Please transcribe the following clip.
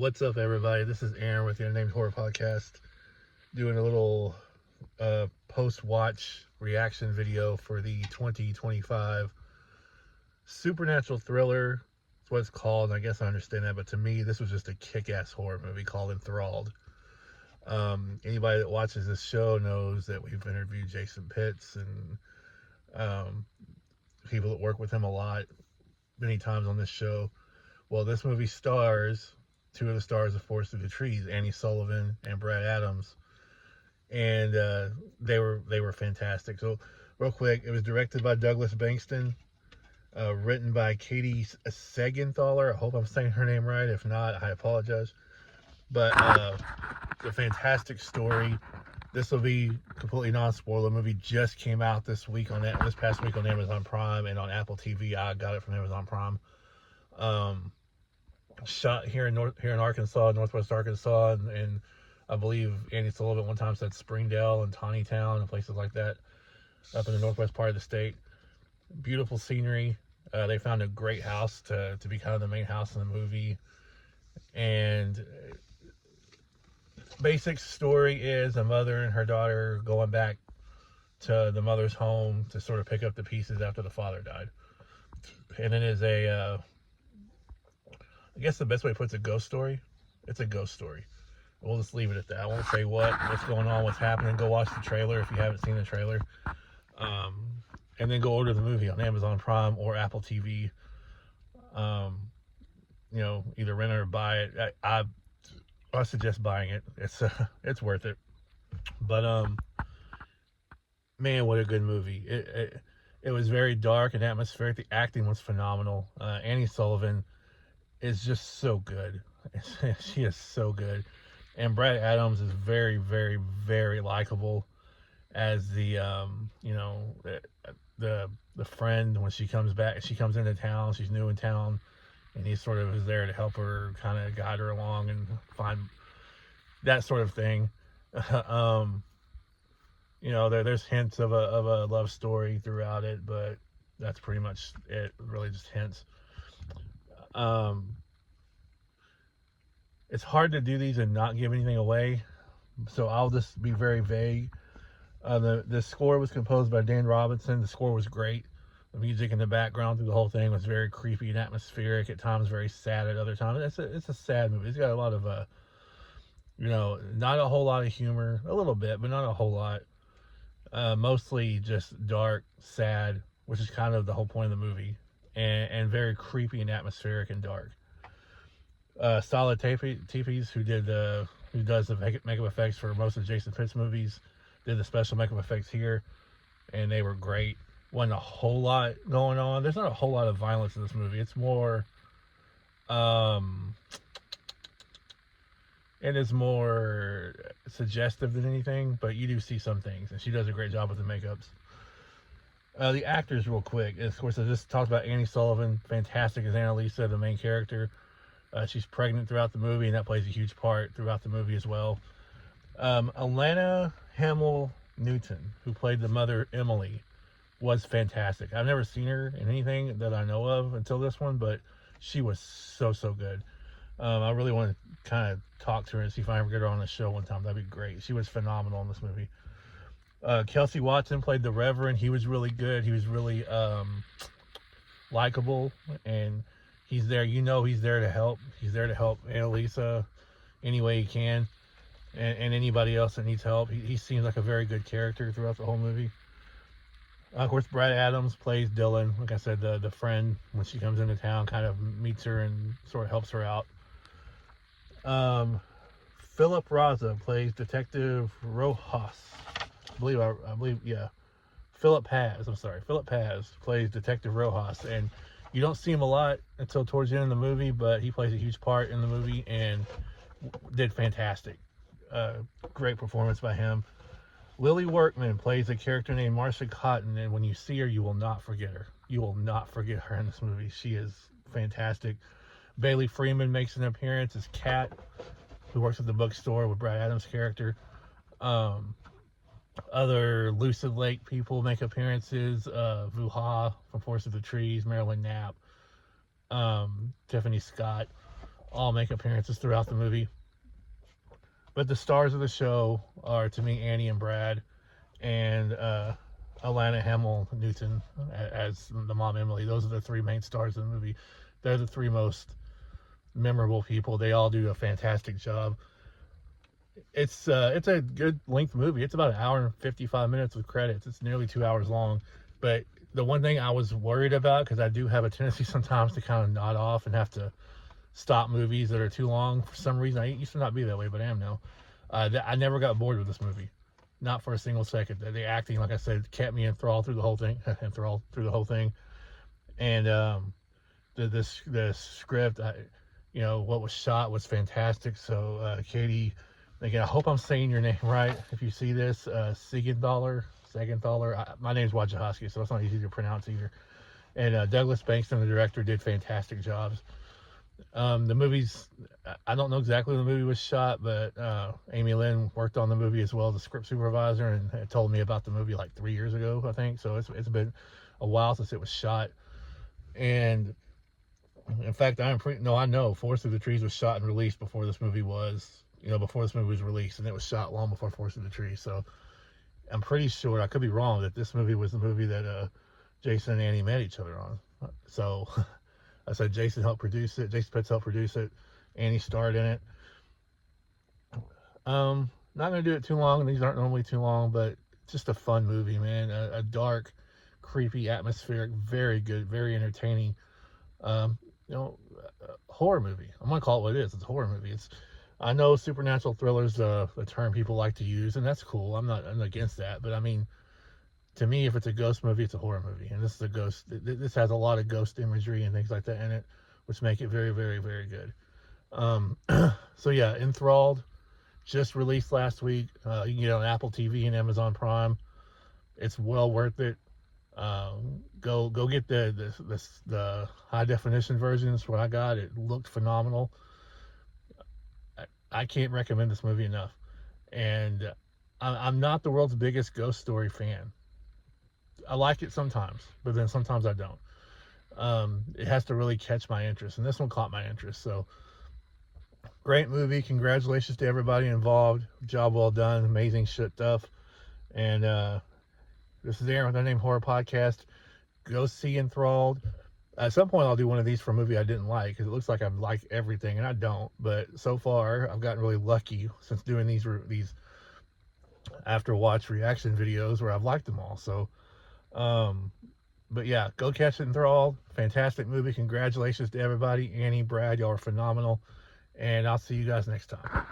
What's up, everybody? This is Aaron with the Unnamed Horror Podcast, doing a little post-watch reaction video for the 2025 supernatural thriller. That's what it's called, and I guess I understand that, but to me, this was just a kick-ass horror movie called Enthralled. Anybody that watches this show knows that we've interviewed Jason Pitts and people that work with him a lot, many times on this show. Well, this movie stars two of the stars of Forest Through the Trees, Sullivan and Brad Adams, and they were fantastic. So, real quick, it was directed by Douglas Bankston, written by Katie Segenthaler. I hope I'm saying her name right. If not, I apologize. But it's a fantastic story. This will be completely non-spoiler. The movie just came out this past week on Amazon Prime and on Apple TV. I got it from Amazon Prime. Shot here in Arkansas, Northwest Arkansas, and I believe Andy Sullivan one time said Springdale and Taneytown and places like that up in the northwest part of the state. Beautiful scenery. They found a great house to be kind of the main house in the movie. And basic story is a mother and her daughter going back to the mother's home to sort of pick up the pieces after the father died. And it is I guess the best way to put it's a ghost story. It's a ghost story. We'll just leave it at that. I won't say what's going on, what's happening. Go watch the trailer if you haven't seen the trailer. And then go order the movie on Amazon Prime or Apple TV. Either rent it or buy it. I suggest buying it. It's worth it. But man, what a good movie. It was very dark and atmospheric. The acting was phenomenal. Annie Sullivan is just so good. She is so good. And Brad Adams is very, very, very likable as the friend when she comes back. She comes into town. She's new in town, and he sort of is there to help her, kind of guide her along and find that sort of thing. There's hints of a love story throughout it, but that's pretty much it. Really, just hints. It's hard to do these and not give anything away, so I'll just be very vague. The score was composed by Dan Robinson. The score was great. The music in the background through the whole thing was very creepy and atmospheric. At times, very sad. At other times, it's a sad movie. It's got a lot of not a whole lot of humor, a little bit, but not a whole lot. Mostly just dark, sad, which is kind of the whole point of the movie, and very creepy and atmospheric and dark. Solid Teepees, who does the makeup effects for most of Jason Pitts movies, did the special makeup effects here, and they were great. Wasn't a whole lot going on. There's not a whole lot of violence in this movie. It's more, it is more suggestive than anything, but you do see some things, and she does a great job with the makeups. The actors, real quick, of course, I just talked about Annie Sullivan, fantastic as Annalisa, the main character. She's pregnant throughout the movie, and that plays a huge part throughout the movie as well. Alana Hamill Newton, who played the mother Emily, was fantastic. I've never seen her in anything that I know of until this one, but she was so good. I really want to kind of talk to her and see if I ever get her on the show one time. That'd be great. She was phenomenal in this movie. Kelsey Watson played the Reverend. He was really good. He was really likable, and he's there. He's there to help. He's there to help Annalisa any way he can, and anybody else that needs help. He seems like a very good character throughout the whole movie. Of course, Brad Adams plays Dylan. Like I said, the friend, when she comes into town, kind of meets her and sort of helps her out. Philip Raza plays Detective Rojas. I believe, yeah. Philip Paz plays Detective Rojas, and you don't see him a lot until towards the end of the movie, but he plays a huge part in the movie and did fantastic. Great performance by him. Lily Workman plays a character named Marcia Cotton, and when you see her, you will not forget her. You will not forget her in this movie. She is fantastic. Bailey Freeman makes an appearance as Kat, who works at the bookstore with Brad Adams' character. Other Lucid Lake people make appearances. Vuha from Forest of the Trees, Marilyn Knapp, Tiffany Scott. all make appearances throughout the movie. But the stars of the show are, to me, Annie and Brad, and Alana Hamill Newton as the mom Emily. Those are the three main stars of the movie. They're the three most memorable people. They all do a fantastic job. It's a good length movie. It's about an hour and 55 minutes with credits. It's nearly 2 hours long. But the one thing I was worried about, because I do have a tendency sometimes to kind of nod off and have to stop movies that are too long for some reason. I used to not be that way, but I am now. I never got bored with this movie, not for a single second. The acting, like I said, kept me enthralled through the whole thing. And the script, what was shot was fantastic. So Katie, again, I hope I'm saying your name right. If you see this, Siegenthaler. My name's Wojciechowski, so it's not easy to pronounce either. And Douglas Bankston, the director, did fantastic jobs. The movies, I don't know exactly when the movie was shot, but Amy Lynn worked on the movie as well as the script supervisor, and had told me about the movie like 3 years ago, I think. So it's been a while since it was shot. And in fact, I know Forest Through the Trees was shot and released before this movie was released, and it was shot long before Forest Through the Trees. So I'm pretty sure, I could be wrong, that this movie was the movie that Jason and Annie met each other on. So I said Jason helped produce it. Jason Pitts helped produce it. Annie starred in it. Not going to do it too long. These aren't normally too long, but just a fun movie, man. A dark, creepy, atmospheric, very good, very entertaining, horror movie. I'm going to call it what it is. It's a horror movie. I know supernatural thrillers, the term people like to use, and that's cool. I'm against that. But I mean, to me, if it's a ghost movie, it's a horror movie. And this is a ghost. This has a lot of ghost imagery and things like that in it, which make it very, very, very good. So yeah, Enthralled just released last week. You can get it on Apple TV and Amazon Prime. It's well worth it. Go get the high definition versions. What I got, it looked phenomenal. I can't recommend this movie enough. And I'm not the world's biggest ghost story fan. I like it sometimes, but then sometimes I don't. It has to really catch my interest, and this one caught my interest. So, great movie. Congratulations to everybody involved. Job well done. Amazing shit stuff. And this is Aaron with the Name Horror Podcast. Go see Enthralled. At some point, I'll do one of these for a movie I didn't like, because it looks like I've liked everything, and I don't. But so far, I've gotten really lucky since doing these after watch reaction videos where I've liked them all. So, but yeah, go catch Enthralled. Fantastic movie. Congratulations to everybody. Annie, Brad, y'all are phenomenal. And I'll see you guys next time.